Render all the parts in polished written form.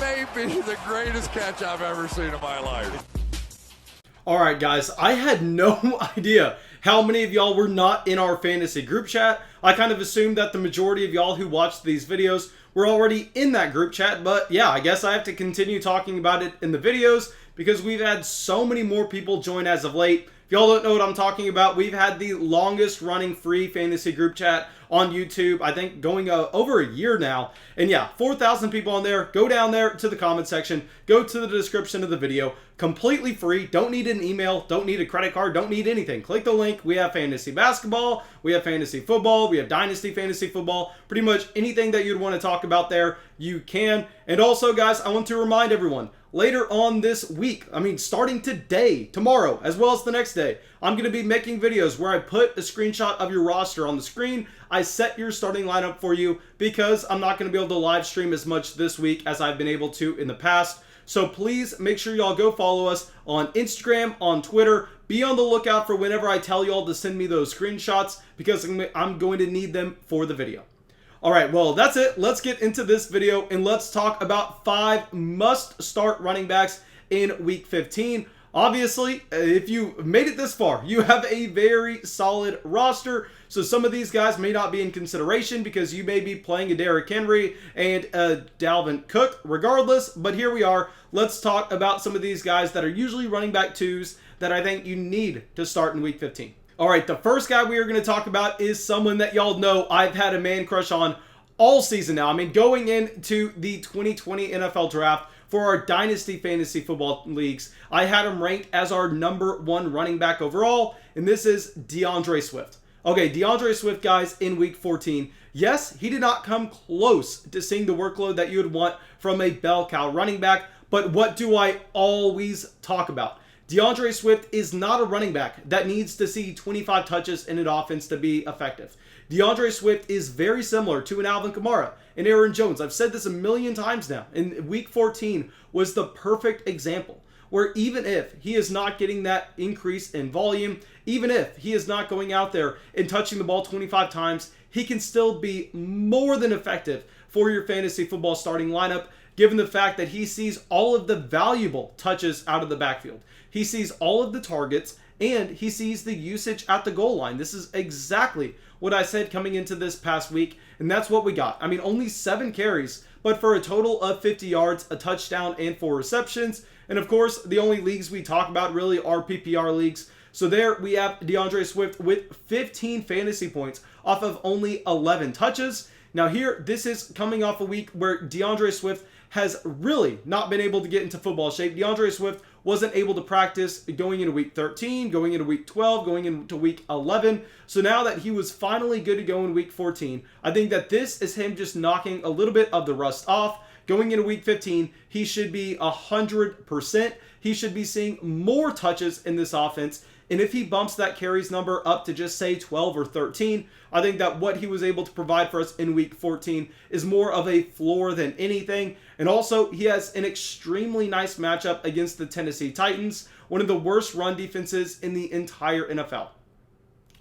may be the greatest catch I've ever seen in my life. Alright guys, I had no idea how many of y'all were not in our fantasy group chat. I kind of assumed that the majority of y'all who watched these videos were already in that group chat, but yeah, I guess I have to continue talking about it in the videos because we've had so many more people join as of late. If y'all don't know what I'm talking about, we've had the longest running free fantasy group chat on YouTube, I think going over a year now. And yeah, 4,000 people on there. Go down there to the comment section, go to the description of the video, completely free. Don't need an email, don't need a credit card, don't need anything. Click the link. We have fantasy basketball, we have fantasy football, we have dynasty fantasy football, pretty much anything that you'd want to talk about there, you can. And also guys, I want to remind everyone, later on this week, starting today, tomorrow, as well as the next day, I'm going to be making videos where I put a screenshot of your roster on the screen. I set your starting lineup for you because I'm not going to be able to live stream as much this week as I've been able to in the past. So please make sure y'all go follow us on Instagram, on Twitter. Be on the lookout for whenever I tell y'all to send me those screenshots because I'm going to need them for the video. Alright, well, that's it. Let's get into this video and let's talk about 5 must-start running backs in Week 15. Obviously, if you made it this far, you have a very solid roster. So some of these guys may not be in consideration because you may be playing a Derrick Henry and a Dalvin Cook regardless. But here we are. Let's talk about some of these guys that are usually running back 2s that I think you need to start in Week 15. Alright, the first guy we are going to talk about is someone that y'all know I've had a man crush on all season now. Going into the 2020 NFL Draft for our Dynasty Fantasy Football Leagues, I had him ranked as our #1 running back overall, and this is DeAndre Swift. Okay, DeAndre Swift, guys, in Week 14, yes, he did not come close to seeing the workload that you would want from a bell cow running back, but what do I always talk about? DeAndre Swift is not a running back that needs to see 25 touches in an offense to be effective. DeAndre Swift is very similar to an Alvin Kamara and Aaron Jones. I've said this a million times now. And Week 14 was the perfect example where even if he is not getting that increase in volume, even if he is not going out there and touching the ball 25 times, he can still be more than effective for your fantasy football starting lineup, given the fact that he sees all of the valuable touches out of the backfield. He sees all of the targets, and he sees the usage at the goal line. This is exactly what I said coming into this past week, and that's what we got. Only 7 carries, but for a total of 50 yards, a touchdown, and 4 receptions. And of course, the only leagues we talk about really are PPR leagues. So there we have DeAndre Swift with 15 fantasy points off of only 11 touches. Now here, this is coming off a week where DeAndre Swift has really not been able to get into football shape. DeAndre Swift wasn't able to practice going into Week 13, going into Week 12, going into Week 11. So now that he was finally good to go in Week 14, I think that this is him just knocking a little bit of the rust off. Going into Week 15, he should be 100%. He should be seeing more touches in this offense. And if he bumps that carries number up to just say 12 or 13, I think that what he was able to provide for us in Week 14 is more of a floor than anything. And also, he has an extremely nice matchup against the Tennessee Titans, one of the worst run defenses in the entire NFL.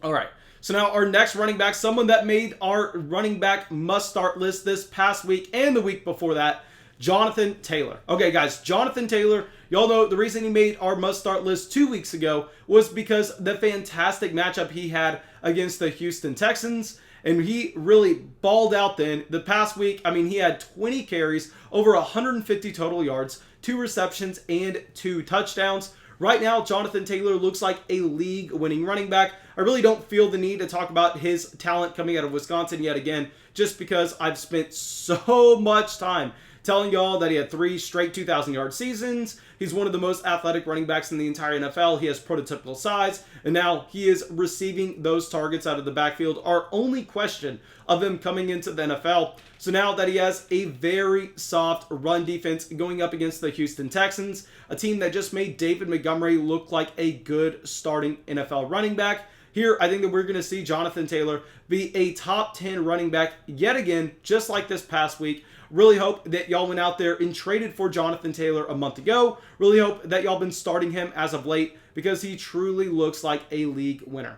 All right, so now our next running back, someone that made our running back must-start list this past week and the week before that, Jonathan Taylor. Okay, guys, Jonathan Taylor, y'all know the reason he made our must-start list 2 weeks ago was because the fantastic matchup he had against the Houston Texans, and he really balled out then. The past week, he had 20 carries, over 150 total yards, 2 receptions, and 2 touchdowns. Right now, Jonathan Taylor looks like a league-winning running back. I really don't feel the need to talk about his talent coming out of Wisconsin yet again, just because I've spent so much time telling y'all that he had 3 straight 2,000-yard seasons. He's one of the most athletic running backs in the entire NFL. He has prototypical size, and now he is receiving those targets out of the backfield. Our only question of him coming into the NFL. So now that he has a very soft run defense going up against the Houston Texans, a team that just made David Montgomery look like a good starting NFL running back, here, I think that we're going to see Jonathan Taylor be a top 10 running back yet again, just like this past week. Really hope that y'all went out there and traded for Jonathan Taylor a month ago. Really hope that y'all been starting him as of late because he truly looks like a league winner.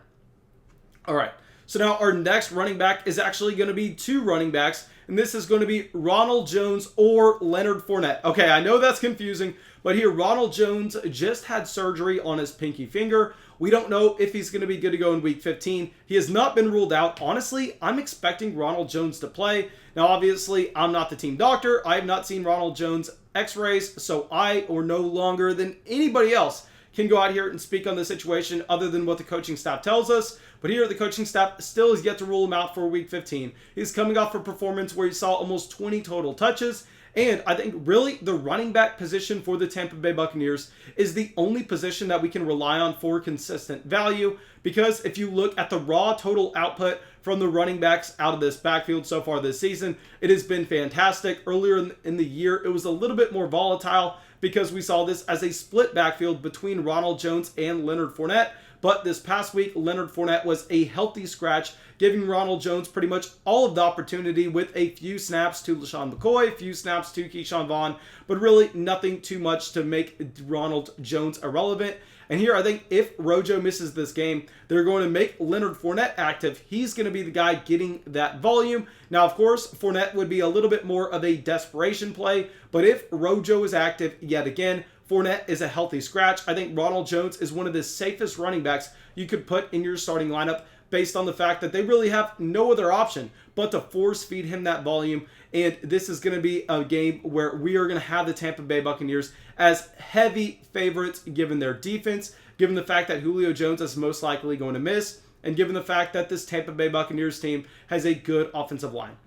All right, So now our next running back is actually going to be 2 running backs, and this is going to be Ronald Jones or Leonard Fournette. Okay, I know that's confusing, but here Ronald Jones just had surgery on his pinky finger. We don't know if he's going to be good to go in week 15. He has not been ruled out. Honestly, I'm expecting Ronald Jones to play. Now, obviously, I'm not the team doctor. I have not seen Ronald Jones x-rays, so I, or no longer than anybody else, can go out here and speak on the situation other than what the coaching staff tells us. But here, the coaching staff still is yet to rule him out for week 15. He's coming off a performance where he saw almost 20 total touches. And I think really the running back position for the Tampa Bay Buccaneers is the only position that we can rely on for consistent value, because if you look at the raw total output from the running backs out of this backfield so far this season, it has been fantastic. Earlier in the year, it was a little bit more volatile because we saw this as a split backfield between Ronald Jones and Leonard Fournette. But this past week, Leonard Fournette was a healthy scratch, giving Ronald Jones pretty much all of the opportunity with a few snaps to LaShawn McCoy, a few snaps to Keyshawn Vaughn, but really nothing too much to make Ronald Jones irrelevant. And here, I think if Rojo misses this game, they're going to make Leonard Fournette active. He's going to be the guy getting that volume. Now, of course, Fournette would be a little bit more of a desperation play, but if Rojo is active yet again, Fournette is a healthy scratch. I think Ronald Jones is one of the safest running backs you could put in your starting lineup based on the fact that they really have no other option but to force feed him that volume. And this is going to be a game where we are going to have the Tampa Bay Buccaneers as heavy favorites given their defense, given the fact that Julio Jones is most likely going to miss, and given the fact that this Tampa Bay Buccaneers team has a good offensive line.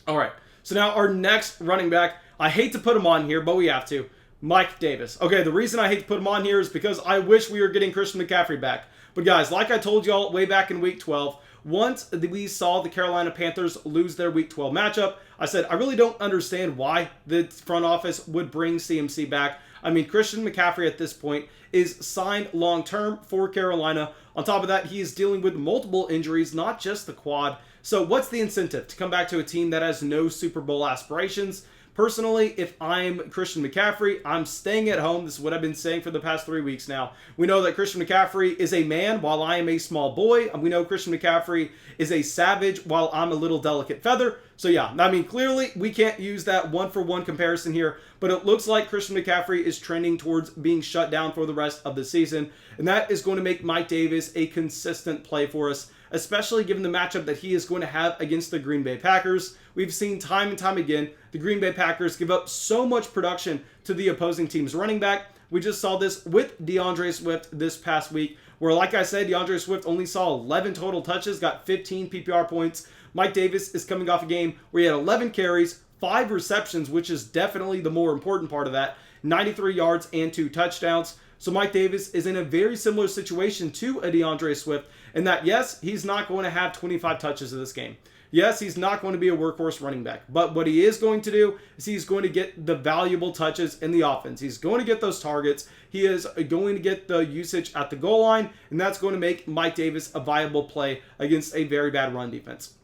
All right, so now our next running back, I hate to put him on here, but we have to. Mike Davis. Okay, the reason I hate to put him on here is because I wish we were getting Christian McCaffrey back. But guys, like I told y'all way back in week 12, once we saw the Carolina Panthers lose their week 12 matchup, I said, I really don't understand why the front office would bring CMC back. I mean, Christian McCaffrey at this point is signed long-term for Carolina. On top of that, he is dealing with multiple injuries, not just the quad. So what's the incentive to come back to a team that has no Super Bowl aspirations? Personally, if I'm Christian McCaffrey, I'm staying at home. This is what I've been saying for the past 3 weeks now. We know that Christian McCaffrey is a man while I am a small boy. We know Christian McCaffrey is a savage while I'm a little delicate feather. So yeah, I mean, clearly we can't use that one-for-one comparison here, but it looks like Christian McCaffrey is trending towards being shut down for the rest of the season, and that is going to make Mike Davis a consistent play for us, especially given the matchup that he is going to have against the Green Bay Packers. We've seen time and time again, the Green Bay Packers give up so much production to the opposing team's running back. We just saw this with DeAndre Swift this past week, where, like I said, DeAndre Swift only saw 11 total touches, got 15 PPR points. Mike Davis is coming off a game where he had 11 carries, 5 receptions, which is definitely the more important part of that, 93 yards and 2 touchdowns. So Mike Davis is in a very similar situation to a DeAndre Swift in that, yes, he's not going to have 25 touches in this game. Yes, he's not going to be a workhorse running back, but what he is going to do is he's going to get the valuable touches in the offense. He's going to get those targets. He is going to get the usage at the goal line, and that's going to make Mike Davis a viable play against a very bad run defense.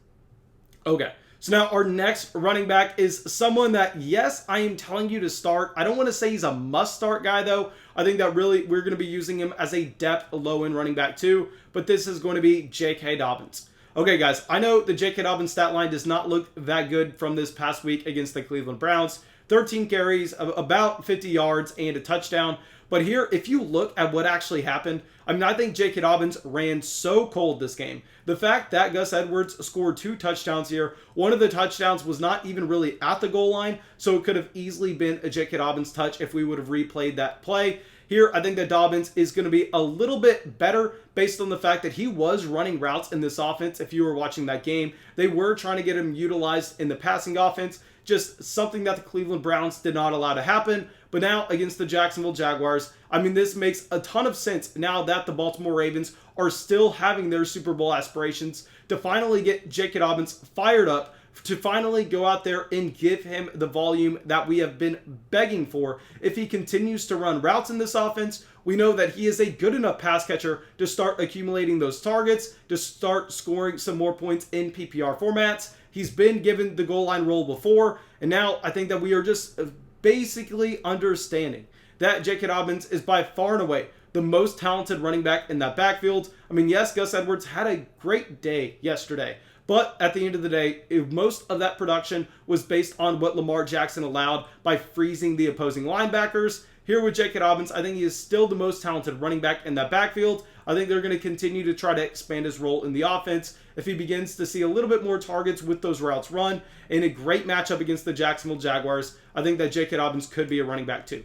Okay, so now our next running back is someone that, yes, I am telling you to start. I don't want to say he's a must-start guy, though. I think that really we're going to be using him as a depth low-end running back, too, but this is going to be J.K. Dobbins. Okay, guys, I know the J.K. Dobbins stat line does not look that good from this past week against the Cleveland Browns. 13 carries, about 50 yards, and a touchdown. But here, if you look at what actually happened, I mean, I think J.K. Dobbins ran so cold this game. The fact that Gus Edwards scored 2 touchdowns here, one of the touchdowns was not even really at the goal line, so it could have easily been a J.K. Dobbins touch if we would have replayed that play. Here, I think that Dobbins is going to be a little bit better based on the fact that he was running routes in this offense. If you were watching that game, they were trying to get him utilized in the passing offense, just something that the Cleveland Browns did not allow to happen. But now against the Jacksonville Jaguars, I mean, this makes a ton of sense now that the Baltimore Ravens are still having their Super Bowl aspirations to finally get J.K. Dobbins fired up, to finally go out there and give him the volume that we have been begging for. If he continues to run routes in this offense, we know that he is a good enough pass catcher to start accumulating those targets, to start scoring some more points in PPR formats. He's been given the goal line role before, and now I think that we are just basically understanding that J.K. Dobbins is by far and away the most talented running back in that backfield. I mean, yes, Gus Edwards had a great day yesterday, but at the end of the day, most of that production was based on what Lamar Jackson allowed by freezing the opposing linebackers. Here with J.K. Dobbins, I think he is still the most talented running back in that backfield. I think they're going to continue to try to expand his role in the offense. If he begins to see a little bit more targets with those routes run in a great matchup against the Jacksonville Jaguars, I think that J.K. Dobbins could be a running back too.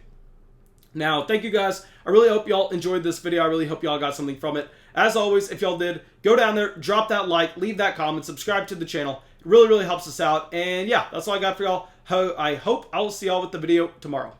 Now, thank you guys. I really hope y'all enjoyed this video. I really hope y'all got something from it. As always, if y'all did, go down there, drop that like, leave that comment, subscribe to the channel. It really, really helps us out. And yeah, that's all I got for y'all. I hope I will see y'all with the video tomorrow.